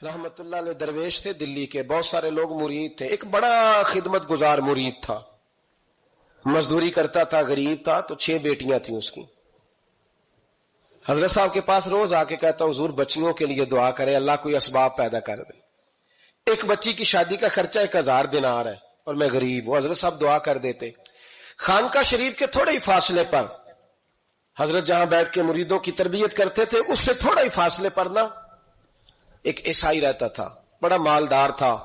رحمت اللہ علیہ درویش تھے دلی کے، بہت سارے لوگ مرید تھے. ایک بڑا خدمت گزار مرید تھا، مزدوری کرتا تھا، غریب تھا. تو 6 بیٹیاں تھیں اس کی. حضرت صاحب کے پاس روز آ کے کہتا حضور بچیوں کے لیے دعا کرے، اللہ کوئی اسباب پیدا کر دے. ایک بچی کی شادی کا خرچہ 1000 دینار ہے اور میں غریب ہوں. حضرت صاحب دعا کر دیتے. خانقاہ شریف کے تھوڑے ہی فاصلے پر حضرت جہاں بیٹھ کے مریدوں کی تربیت کرتے تھے، اس سے تھوڑا ہی فاصلے پر نا ایک عیسائی رہتا تھا، بڑا مالدار تھا،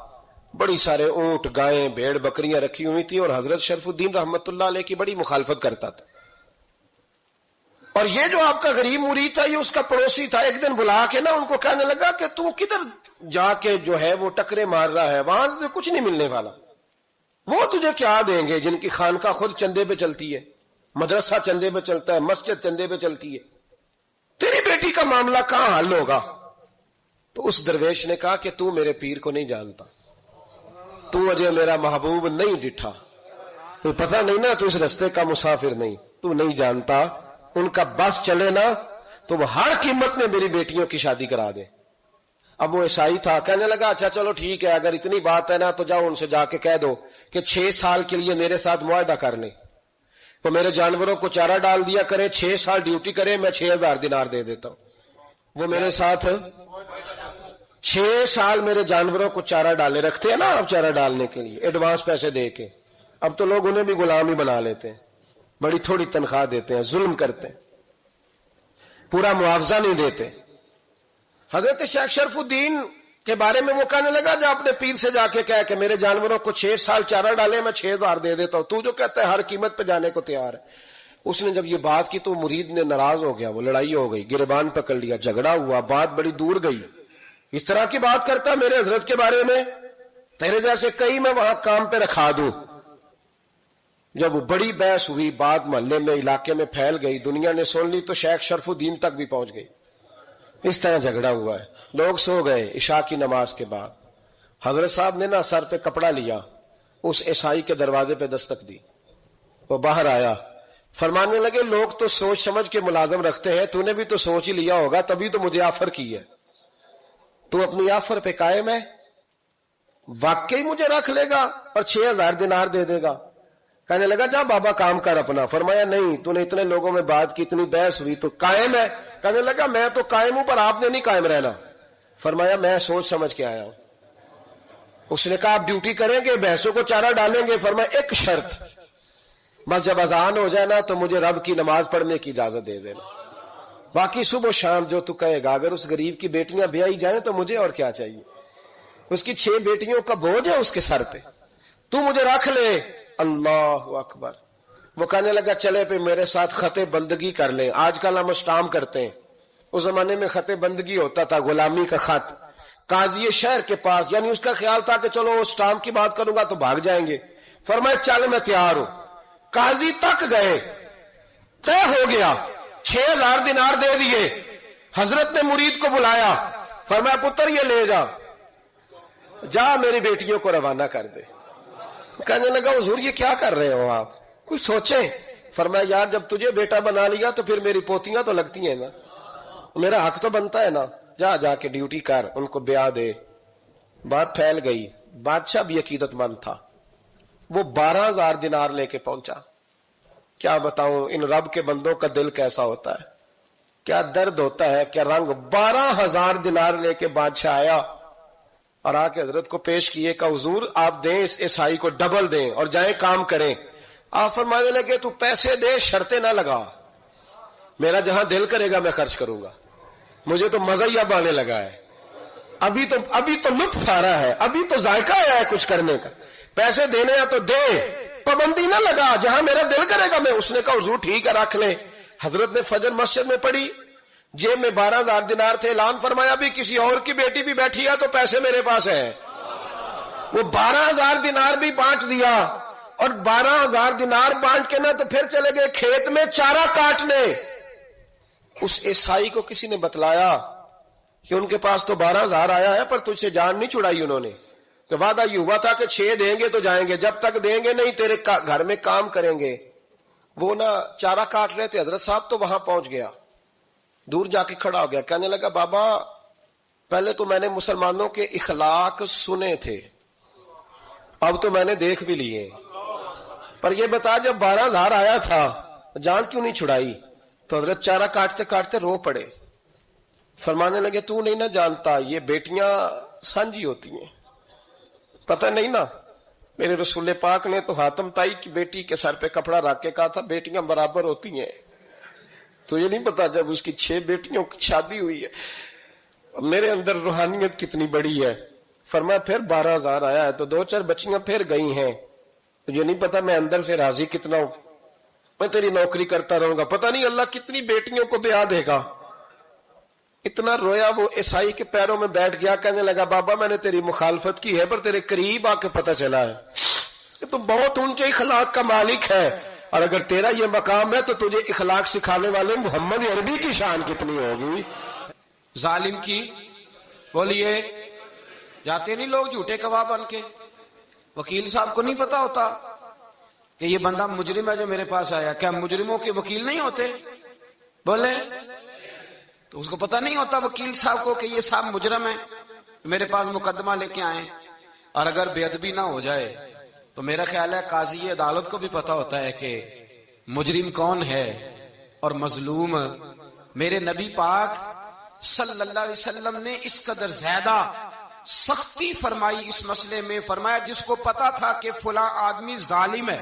بڑی سارے اونٹ، گائیں، بھیڑ، بکریاں رکھی ہوئی تھی، اور حضرت شرف الدین رحمت اللہ علیہ کی بڑی مخالفت کرتا تھا. اور یہ جو آپ کا غریب مرید تھا، یہ اس کا پڑوسی تھا. ایک دن بلا کے نا ان کو کہنے لگا کہ تو کدھر جا کے جو ہے وہ ٹکرے مار رہا ہے، وہاں سے کچھ نہیں ملنے والا. وہ تجھے کیا دیں گے جن کی خانقاہ خود چندے پہ چلتی ہے، مدرسہ چندے پہ چلتا ہے، مسجد چندے پہ چلتی ہے، تیری بیٹی کا معاملہ کہاں حل ہوگا؟ تو اس درویش نے کہا کہ تو میرے پیر کو نہیں جانتا، تو مجھے میرا محبوب نہیں ڈٹھا، تو پتہ نہیں نا، تو اس رستے کا مسافر نہیں، تو نہیں جانتا. ان کا بس چلے نا تو وہ ہر قیمت میں میری بیٹیوں کی شادی کرا دے. اب وہ عیسائی تھا، کہنے لگا اچھا چلو ٹھیک ہے، اگر اتنی بات ہے نا تو جاؤ ان سے جا کے کہہ دو کہ 6 سال کے لیے میرے ساتھ معاہدہ کر لیں، تو میرے جانوروں کو چارہ ڈال دیا کرے، 6 سال ڈیوٹی کرے، میں 6000 دینار دے دیتا ہوں. وہ میرے ساتھ 6 سال میرے جانوروں کو چارہ ڈالے رکھتے ہیں نا آپ، چارہ ڈالنے کے لیے ایڈوانس پیسے دے کے. اب تو لوگ انہیں بھی غلام ہی بنا لیتے ہیں، بڑی تھوڑی تنخواہ دیتے ہیں، ظلم کرتے ہیں، پورا معاوضہ نہیں دیتے. حضرت شیخ شرف الدین کے بارے میں وہ کہنے لگا جا اپنے پیر سے جا کے کہہ کہ میرے جانوروں کو 6 سال چارہ ڈالے، میں 6000 دے دیتا ہوں، تو جو کہتا ہے ہر قیمت پہ جانے کو تیار ہے. اس نے جب یہ بات کی تو مرید نے ناراض ہو گیا، وہ لڑائی ہو گئی، گریبان پکڑ لیا، جھگڑا ہوا، بات بڑی دور گئی. اس طرح کی بات کرتا میرے حضرت کے بارے میں، تیرے جیسے کئی میں وہاں کام پہ رکھا دوں. جب وہ بڑی بحث ہوئی، بات محلے میں، علاقے میں پھیل گئی، دنیا نے سن لی، تو شیخ شرف الدین تک بھی پہنچ گئی. اس طرح جھگڑا ہوا ہے. لوگ سو گئے عشاء کی نماز کے بعد. حضرت صاحب نے نا سر پہ کپڑا لیا، اس عیسائی کے دروازے پہ دستک دی. وہ باہر آیا، فرمانے لگے لوگ تو سوچ سمجھ کے ملازم رکھتے ہیں، تو نے بھی تو سوچ ہی لیا ہوگا، تبھی تو مجھے آفر کی ہے. تو اپنی آفر پہ قائم ہے؟ واقعی مجھے رکھ لے گا اور 6000 دینار دے دے گا؟ کہنے لگا جا بابا کام کر اپنا. فرمایا نہیں، تو نے اتنے لوگوں میں بات کی، اتنی بحث ہوئی، تو قائم ہے؟ کہنے لگا میں تو قائم ہوں، پر آپ نے نہیں قائم رہنا. فرمایا میں سوچ سمجھ کے آیا ہوں. اس نے کہا آپ ڈیوٹی کریں گے، بحثوں کو چارہ ڈالیں گے؟ فرمایا ایک شرط، بس جب اذان ہو جائے نا تو مجھے رب کی نماز پڑھنے کی اجازت دے دینا، باقی صبح و شام جو تو کہے گا. اگر اس غریب کی بیٹیاں بیائی جائیں تو مجھے اور کیا چاہیے؟ اس کی 6 بیٹیوں کا بوجھ ہے اس کے سر پہ، تو مجھے رکھ لے. اللہ اکبر. وہ کہنے لگا چلے پہ میرے ساتھ خط بندگی کر لیں. آج کل ہم اسٹامپ کرتے ہیں، اس زمانے میں خط بندگی ہوتا تھا، غلامی کا خط. قاضی شہر کے پاس، یعنی اس کا خیال تھا کہ چلو اسٹامپ کی بات کروں گا تو بھاگ جائیں گے. فرمایا چل میں تیار ہوں. قاضی تک گئے، طے ہو گیا، 6000 دینار دے دیے. حضرت نے مرید کو بلایا، فرمایا پتر یہ لے جا، جا میری بیٹیوں کو روانہ کر دے. کہنے لگا حضور یہ کیا کر رہے ہو آپ، کچھ سوچیں. فرمایا یار جب تجھے بیٹا بنا لیا تو پھر میری پوتیاں تو لگتی ہیں نا، میرا حق تو بنتا ہے نا، جا جا کے ڈیوٹی کر، ان کو بیاہ دے. بات پھیل گئی. بادشاہ بھی عقیدت مند تھا، وہ 12000 دینار لے کے پہنچا. کیا بتاؤں ان رب کے بندوں کا دل کیسا ہوتا ہے، کیا درد ہوتا ہے، کیا رنگ. 12000 دینار لے کے بادشاہ آیا اور آ کے حضرت کو پیش کیے کہ حضور آپ دیں اس عیسائی کو ڈبل دیں اور جائیں کام کریں. آپ فرمانے لگے تو پیسے دے، شرطیں نہ لگا، میرا جہاں دل کرے گا میں خرچ کروں گا. مجھے تو مزہ ہی اب آنے لگا ہے، ابھی تو لطف آ رہا ہے، ابھی تو ذائقہ آیا ہے کچھ کرنے کا. پیسے دینے ہیں تو دے، پابندی نہ لگا، جہاں میرا دل کرے گا میں. اس نے کہا حضور ٹھیک ہے رکھ لیں. حضرت نے فجر مسجد میں پڑھی، جیب میں 12000 دینار تھے. اعلان فرمایا بھی کسی اور کی بیٹی بھی بیٹھی ہے تو پیسے میرے پاس ہیں. وہ 12000 دینار بھی بانٹ دیا، اور 12000 دینار بانٹ کے نا تو پھر چلے گئے کھیت میں چارہ کاٹنے. اس عیسائی کو کسی نے بتلایا کہ ان کے پاس تو 12000 آیا ہے، پر تجھ سے جان نہیں چھڑائی انہوں نے، کہ وعدہ یہ ہوا تھا کہ 6 دیں گے تو جائیں گے، جب تک دیں گے نہیں تیرے گھر میں کام کریں گے. وہ نا چارہ کاٹ رہے تھے. حضرت صاحب تو وہاں پہنچ گیا، دور جا کے کھڑا ہو گیا، کہنے لگا بابا پہلے تو میں نے مسلمانوں کے اخلاق سنے تھے، اب تو میں نے دیکھ بھی لیے، پر یہ بتا جب 12,000 آیا تھا جان کیوں نہیں چھڑائی؟ تو حضرت چارہ کاٹتے کاٹتے رو پڑے، فرمانے لگے تو نہیں نہ جانتا یہ بیٹیاں سانجھی ہوتی ہیں، پتہ نہیں نا؟ میرے رسول پاک نے تو حاتم تائی کی بیٹی کے سر پہ کپڑا رکھ کے کہا تھا بیٹیاں برابر ہوتی ہیں، تو یہ نہیں پتا جب اس کی 6 بیٹیوں کی شادی ہوئی ہے میرے اندر روحانیت کتنی بڑی ہے۔ فرمایا پھر 12,000 آیا ہے تو 2-4 بچیاں پھر گئی ہیں، تو یہ نہیں پتا میں اندر سے راضی کتنا ہوں، میں تیری نوکری کرتا رہوں گا، پتہ نہیں اللہ کتنی بیٹیوں کو بیاہ دے گا۔ اتنا رویا وہ عیسائی کے پیروں میں بیٹھ گیا، کہنے لگا بابا میں نے تیری مخالفت کی ہے پر تیرے قریب آ کے پتہ چلا ہے کہ تو بہت اونچے اخلاق کا مالک ہے، اور اگر تیرا یہ مقام ہے تو تجھے اخلاق سکھانے والے محمد عربی کی شان کتنی ہوگی۔ ظالم کی بولیے، جاتے نہیں لوگ جھوٹے گواہ بن کے، وکیل صاحب کو نہیں پتا ہوتا کہ یہ بندہ مجرم ہے جو میرے پاس آیا، کیا مجرموں کے وکیل نہیں ہوتے؟ بولے تو اس کو پتہ نہیں ہوتا وکیل صاحب کو کہ یہ صاحب مجرم ہے، میرے پاس مقدمہ لے کے آئے، اور اگر بے ادبی نہ ہو جائے تو میرا خیال ہے قاضی عدالت کو بھی پتا ہوتا ہے کہ مجرم کون ہے اور مظلوم۔ میرے نبی پاک صلی اللہ علیہ وسلم نے اس قدر زیادہ سختی فرمائی اس مسئلے میں، فرمایا جس کو پتا تھا کہ فلاں آدمی ظالم ہے،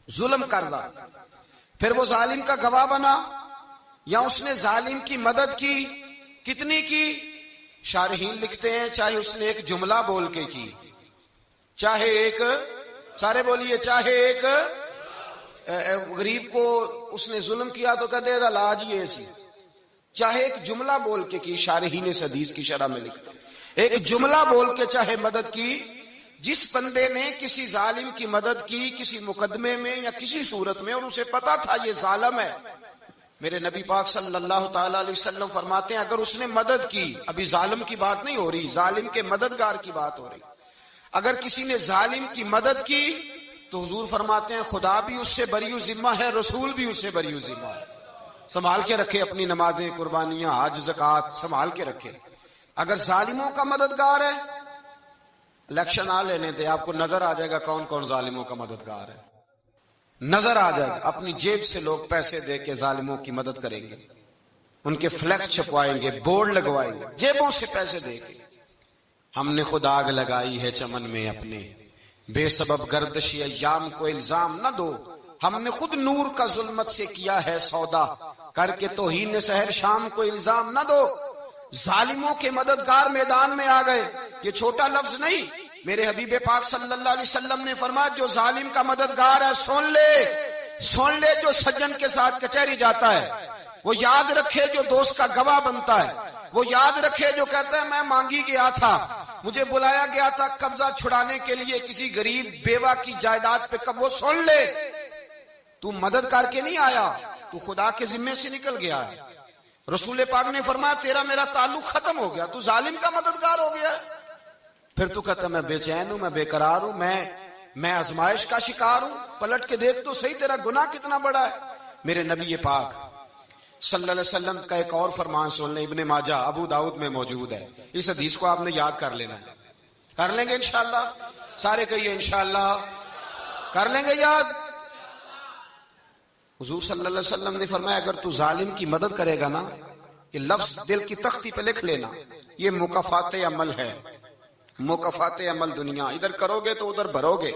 ظلم کر رہا، پھر وہ ظالم کا گواہ بنا یا اس نے ظالم کی مدد کی، کتنی کی؟ شارحین لکھتے ہیں چاہے اس نے ایک جملہ بول کے کی، چاہے ایک، سارے بولیے، چاہے ایک غریب کو اس نے ظلم کیا تو کہتے ہیں لاج یہ سی، چاہے ایک جملہ بول کے کی، شارحین اس حدیث کی شرح میں لکھتے ہیں ایک جملہ بول کے چاہے مدد کی، جس بندے نے کسی ظالم کی مدد کی کسی مقدمے میں یا کسی صورت میں اور اسے پتا تھا یہ ظالم ہے، میرے نبی پاک صلی اللہ تعالی علیہ وسلم فرماتے ہیں اگر اس نے مدد کی، ابھی ظالم کی بات نہیں ہو رہی، ظالم کے مددگار کی بات ہو رہی، اگر کسی نے ظالم کی مدد کی تو حضور فرماتے ہیں خدا بھی اس سے بری ذمہ ہے، رسول بھی اس سے بری ذمہ ہے۔ سنبھال کے رکھے اپنی نمازیں، قربانیاں، حج، زکوٰۃ سنبھال کے رکھے۔ اگر ظالموں کا مددگار ہے، الیکشن آ لینے دے، آپ کو نظر آ جائے گا کون کون ظالموں کا مددگار ہے، نظر آ جائے گا۔ اپنی جیب سے لوگ پیسے دے کے ظالموں کی مدد کریں گے، ان کے فلیکس چھپوائیں گے، بورڈ لگوائیں گے، جیبوں سے پیسے دے کے۔ ہم نے خود آگ لگائی ہے چمن میں اپنے، بے سبب گردشی ایام کو الزام نہ دو، ہم نے خود نور کا ظلمت سے کیا ہے سودا، کر کے توہین سحر شام کو الزام نہ دو۔ ظالموں کے مددگار میدان میں آ گئے، یہ چھوٹا لفظ نہیں، میرے حبیب پاک صلی اللہ علیہ وسلم نے فرمایا جو ظالم کا مددگار ہے سن لے جو سجن کے ساتھ کچہری جاتا ہے، وہ یاد رکھے جو دوست کا گواہ بنتا ہے، وہ یاد رکھے جو کہتا ہے میں مانگی گیا تھا، مجھے بلایا گیا تھا قبضہ چھڑانے کے لیے کسی غریب بیوہ کی جائیداد پہ، کب وہ سن لے تو مدد کر کے نہیں آیا، تو خدا کے ذمے سے نکل گیا ہے۔ رسول پاک نے فرمایا تیرا میرا تعلق ختم ہو گیا، تو ظالم کا مددگار ہو گیا، پھر تو کہتا میں بے چین ہوں، میں بے قرار ہوں، میں آزمائش کا شکار ہوں، پلٹ کے دیکھ تو صحیح تیرا گناہ کتنا بڑا ہے۔ میرے نبی پاک صلی اللہ علیہ وسلم کا ایک اور فرمان سن لیں، ابن ماجہ ابو داؤد میں موجود ہے، اس حدیث کو آپ نے یاد کر لینا ہے، کر لیں گے انشاءاللہ، سارے کہیے انشاءاللہ، کر لیں گے یاد۔ حضور صلی اللہ علیہ وسلم نے فرمایا اگر تو ظالم کی مدد کرے گا نا، یہ لفظ دل کی تختی پہ لکھ لینا، یہ مکافات عمل ہے، مکافات عمل دنیا، ادھر کرو گے تو ادھر بھرو گے۔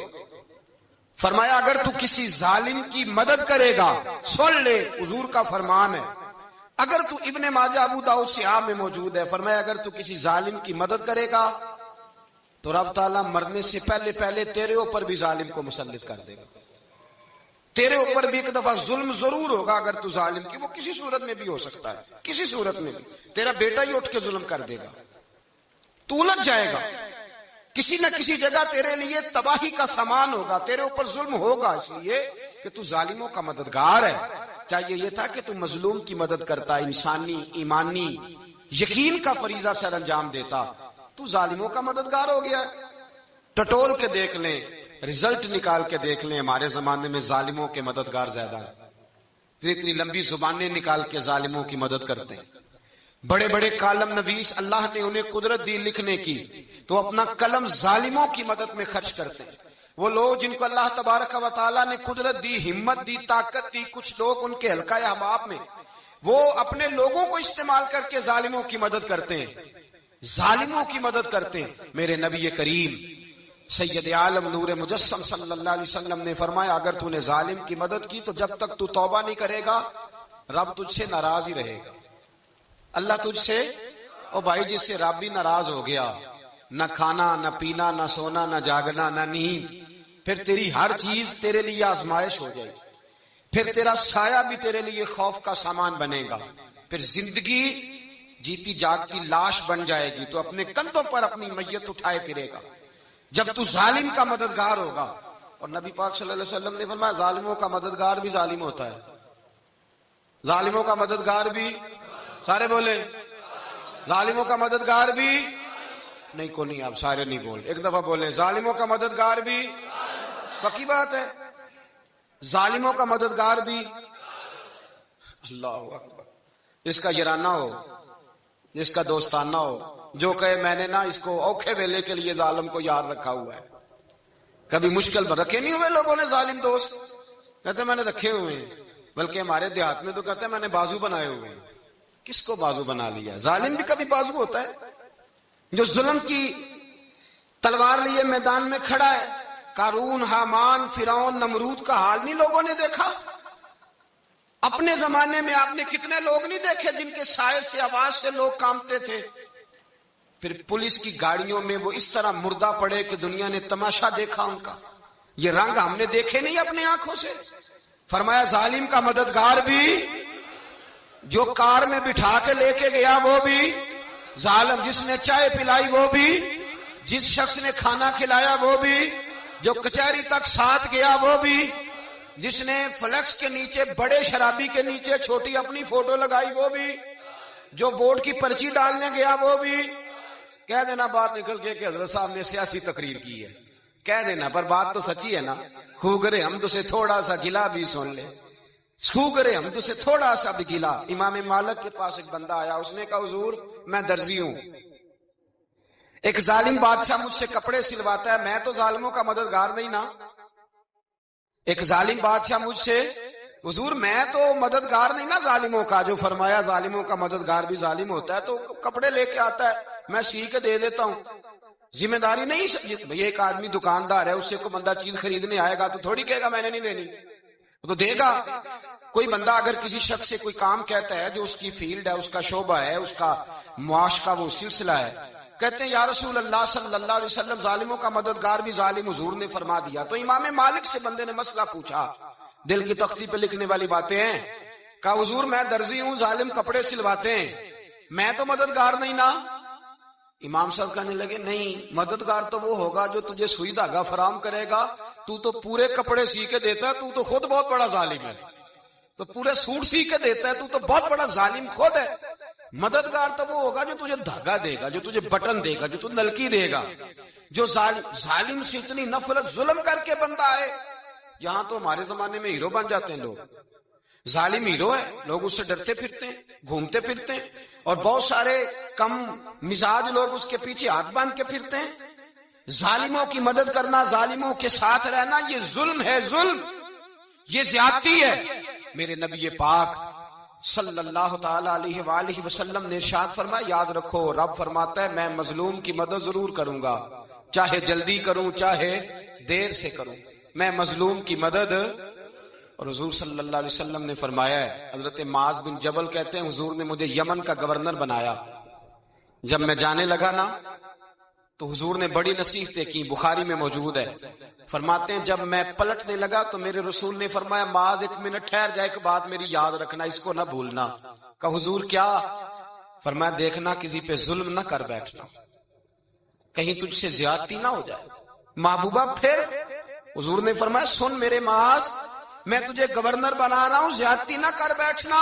فرمایا اگر تو کسی ظالم کی مدد کرے گا، سن لے حضور کا فرمان ہے، اگر تو ابن ماجہ ابو داؤد صحاح میں موجود ہے، فرمایا اگر تو کسی ظالم کی مدد کرے گا تو رب تعالیٰ مرنے سے پہلے پہلے تیرے اوپر بھی ظالم کو مسلط کر دے گا، تیرے اوپر بھی ایک دفعہ ظلم ضرور ہوگا اگر تو ظالم کی، وہ کسی صورت میں بھی ہو سکتا ہے، کسی صورت میں بھی تیرا بیٹا ہی اٹھ کے ظلم کر دے گا، تو الجھ جائے گا، کسی نہ کسی جگہ تیرے لیے تباہی کا سامان ہوگا، تیرے اوپر ظلم ہوگا، اس لیے کہ تو ظالموں کا مددگار ہے۔ چاہیے یہ تھا کہ تو مظلوم کی مدد کرتا، انسانی ایمانی یقین کا فریضہ سر انجام دیتا، تو ظالموں کا مددگار ہو گیا۔ ٹٹول کے دیکھ لیں، رزلٹ نکال کے دیکھ لیں، ہمارے زمانے میں ظالموں کے مددگار زیادہ ہیں، اتنی لمبی زبانیں نکال کے ظالموں کی مدد کرتے ہیں۔ بڑے بڑے کالم نویس اللہ نے انہیں قدرت دی لکھنے کی، تو اپنا قلم ظالموں کی مدد میں خرچ کرتے ہیں۔ وہ لوگ جن کو اللہ تبارک و تعالیٰ نے قدرت دی، ہمت دی، طاقت دی، کچھ لوگ ان کے حلقہ احباب میں، وہ اپنے لوگوں کو استعمال کر کے ظالموں کی مدد کرتے ہیں، ظالموں کی مدد کرتے ہیں۔ میرے نبی کریم سید عالم نور مجسم صلی اللہ علیہ وسلم نے فرمایا، اگر تو نے ظالم کی مدد کی تو جب تک تو توبہ نہیں کرے گا رب تجھ سے ناراض ہی رہے گا۔ اللہ تجھ سے، او بھائی جس سے رب بھی ناراض ہو گیا، نہ کھانا نہ پینا نہ سونا نہ جاگنا نہ نیند، پھر تیری ہر چیز تیرے لیے آزمائش ہو جائے گی، پھر تیرا سایہ بھی تیرے لیے خوف کا سامان بنے گا، پھر زندگی جیتی جاگتی لاش بن جائے گی، تو اپنے کندھوں پر اپنی میت اٹھائے پھرے گا جب تو ظالم کا مددگار ہوگا۔ اور نبی پاک صلی اللہ علیہ وسلم نے فرمایا، ظالموں کا مددگار بھی ظالم ہوتا ہے، ظالموں کا مددگار بھی، سارے بولے، ظالموں کا مددگار بھی نہیں، کو نہیں، آپ سارے نہیں بول، ایک دفعہ بولے، ظالموں کا مددگار بھی، پکی بات ہے، ظالموں کا مددگار بھی۔ اللہ اکبر، اس کا یارانہ ہو، اس کا دوستانہ ہو، جو کہے میں نے نا اس کو اوکھے ویلے کے لیے ظالم کو یاد رکھا ہوا ہے۔ کبھی مشکل پر رکھے نہیں ہوئے لوگوں نے ظالم دوست؟ کہتے میں نے رکھے ہوئے ہیں، بلکہ ہمارے دیہات میں تو کہتے ہیں میں نے بازو بنائے ہوئے ہیں۔ کس کو بازو بنا لیا؟ ظالم بھی کبھی بازو ہوتا ہے، جو ظلم کی تلوار لیے میدان میں کھڑا ہے۔ قارون، حامان، فرعون، نمرود کا حال نہیں لوگوں نے دیکھا؟ اپنے زمانے میں آپ نے کتنے لوگ نہیں دیکھے جن کے سائے سے، آواز سے لوگ کانپتے تھے؟ پھر پولیس کی گاڑیوں میں وہ اس طرح مردہ پڑے کہ دنیا نے تماشا دیکھا ان کا۔ یہ رنگ ہم نے دیکھے نہیں اپنے آنکھوں سے۔ فرمایا ظالم کا مددگار بھی، جو کار میں بٹھا کے لے کے گیا وہ بھی ظالم، جس نے چائے پلائی وہ بھی، جس شخص نے کھانا کھلایا وہ بھی، جو کچہری تک ساتھ گیا وہ بھی، جس نے فلیکس کے نیچے، بڑے شرابی کے نیچے چھوٹی اپنی فوٹو لگائی وہ بھی، جو ووٹ کی پرچی ڈالنے گیا وہ بھی۔ کہہ دینا بات نکل کے کہ حضرت صاحب نے سیاسی تقریر کی ہے، کہہ دینا، پر بات تو سچی ہے نا۔ خو کرے ہم تو سے تھوڑا سا گلا بھی سن لے، خو کرے ہم تو سے تھوڑا سا بھی گلا۔ امام مالک کے پاس ایک بندہ آیا، اس نے کہا حضور میں درزی ہوں، ایک ظالم بادشاہ مجھ سے کپڑے سلواتا ہے، میں تو ظالموں کا مددگار نہیں نا۔ ایک ظالم بادشاہ مجھ سے، حضور میں تو مددگار نہیں نا ظالموں کا، جو فرمایا ظالموں کا مددگار بھی ظالم ہوتا ہے، تو کپڑے لے کے آتا ہے میں سی کے دے دیتا ہوں، ذمہ داری نہیں۔ بھئی ایک آدمی دکاندار ہے، اس سے کوئی بندہ چیز خریدنے آئے گا تو تھوڑی کہے گا میں نے نہیں لینی، تو دے گا۔ کوئی بندہ اگر کسی شخص سے کوئی کام کہتا ہے جو اس کی فیلڈ ہے، اس کا شعبہ ہے، اس کا معاش کا وہ سلسلہ ہے، کہتے ہیں یا رسول اللہ صلی اللہ علیہ وسلم ظالموں کا مددگار بھی ظالم، حضور نے فرما دیا۔ تو امام مالک سے بندے نے مسئلہ پوچھا، دل کی تختی پہ لکھنے والی باتیں ہیں، کہا حضور میں درزی ہوں، ظالم کپڑے سلواتے ہیں، میں تو مددگار نہیں نا۔ امام صاحب کہنے لگے نہیں، مددگار تو وہ ہوگا جو تجھے سوئی دھاگا فراہم کرے گا، تو پورے کپڑے سی کے دیتا ہے، تو خود بہت بڑا ظالم ہے، تو پورے سوٹ سی کے دیتا ہے، تو بہت بڑا ظالم خود ہے۔ مددگار تو وہ ہوگا جو تجھے دھاگا دے گا، جو تجھے بٹن دے گا، جو تجھے نلکی دے گا۔ جو ظالم سے اتنی نفرت، ظلم کر کے بندہ ہے، یہاں تو ہمارے زمانے میں ہیرو بن جاتے ہیں لوگ، ظالم ہیرو ہے، لوگ اس سے ڈرتے پھرتے ہیں، گھومتے پھرتے ہیں، اور بہت سارے کم مزاج لوگ اس کے پیچھے ہاتھ باندھ کے پھرتے ہیں۔ ظالموں کی مدد کرنا، ظالموں کے ساتھ رہنا، یہ ظلم ہے، ظلم، یہ زیادتی ہے۔ میرے نبی پاک صلی اللہ تعالی علیہ وآلہ وسلم نے ارشاد فرمایا، یاد رکھو رب فرماتا ہے میں مظلوم کی مدد ضرور کروں گا، چاہے جلدی کروں چاہے دیر سے کروں، میں مظلوم کی مدد۔ اور حضور صلی اللہ علیہ وسلم نے فرمایا ہے، حضرت معاذ بن جبل کہتے ہیں حضور نے مجھے یمن کا گورنر بنایا، جب میں جانے لگا نا تو حضور نے بڑی نصیحتیں کی، بخاری میں موجود ہے۔ فرماتے ہیں جب میں پلٹنے لگا تو میرے رسول نے فرمایا معاذ ایک منٹ ٹھہر جائے، ایک بات میری یاد رکھنا، اس کو نہ بھولنا۔ کہا حضور کیا؟ فرمایا دیکھنا کسی پہ ظلم نہ کر بیٹھنا، کہیں تجھ سے زیادتی نہ ہو جائے۔ محبوبہ پھر حضور نے فرمایا سن میرے معاذ، میں تجھے گورنر بنا رہا ہوں، زیادتی نہ کر بیٹھنا۔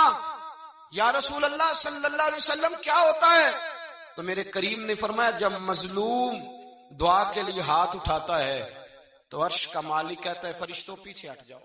یا رسول اللہ صلی اللہ علیہ وسلم کیا ہوتا ہے؟ تو میرے کریم نے فرمایا جب مظلوم دعا کے لیے ہاتھ اٹھاتا ہے تو عرش کا مالک کہتا ہے فرشتوں پیچھے ہٹ جاؤ۔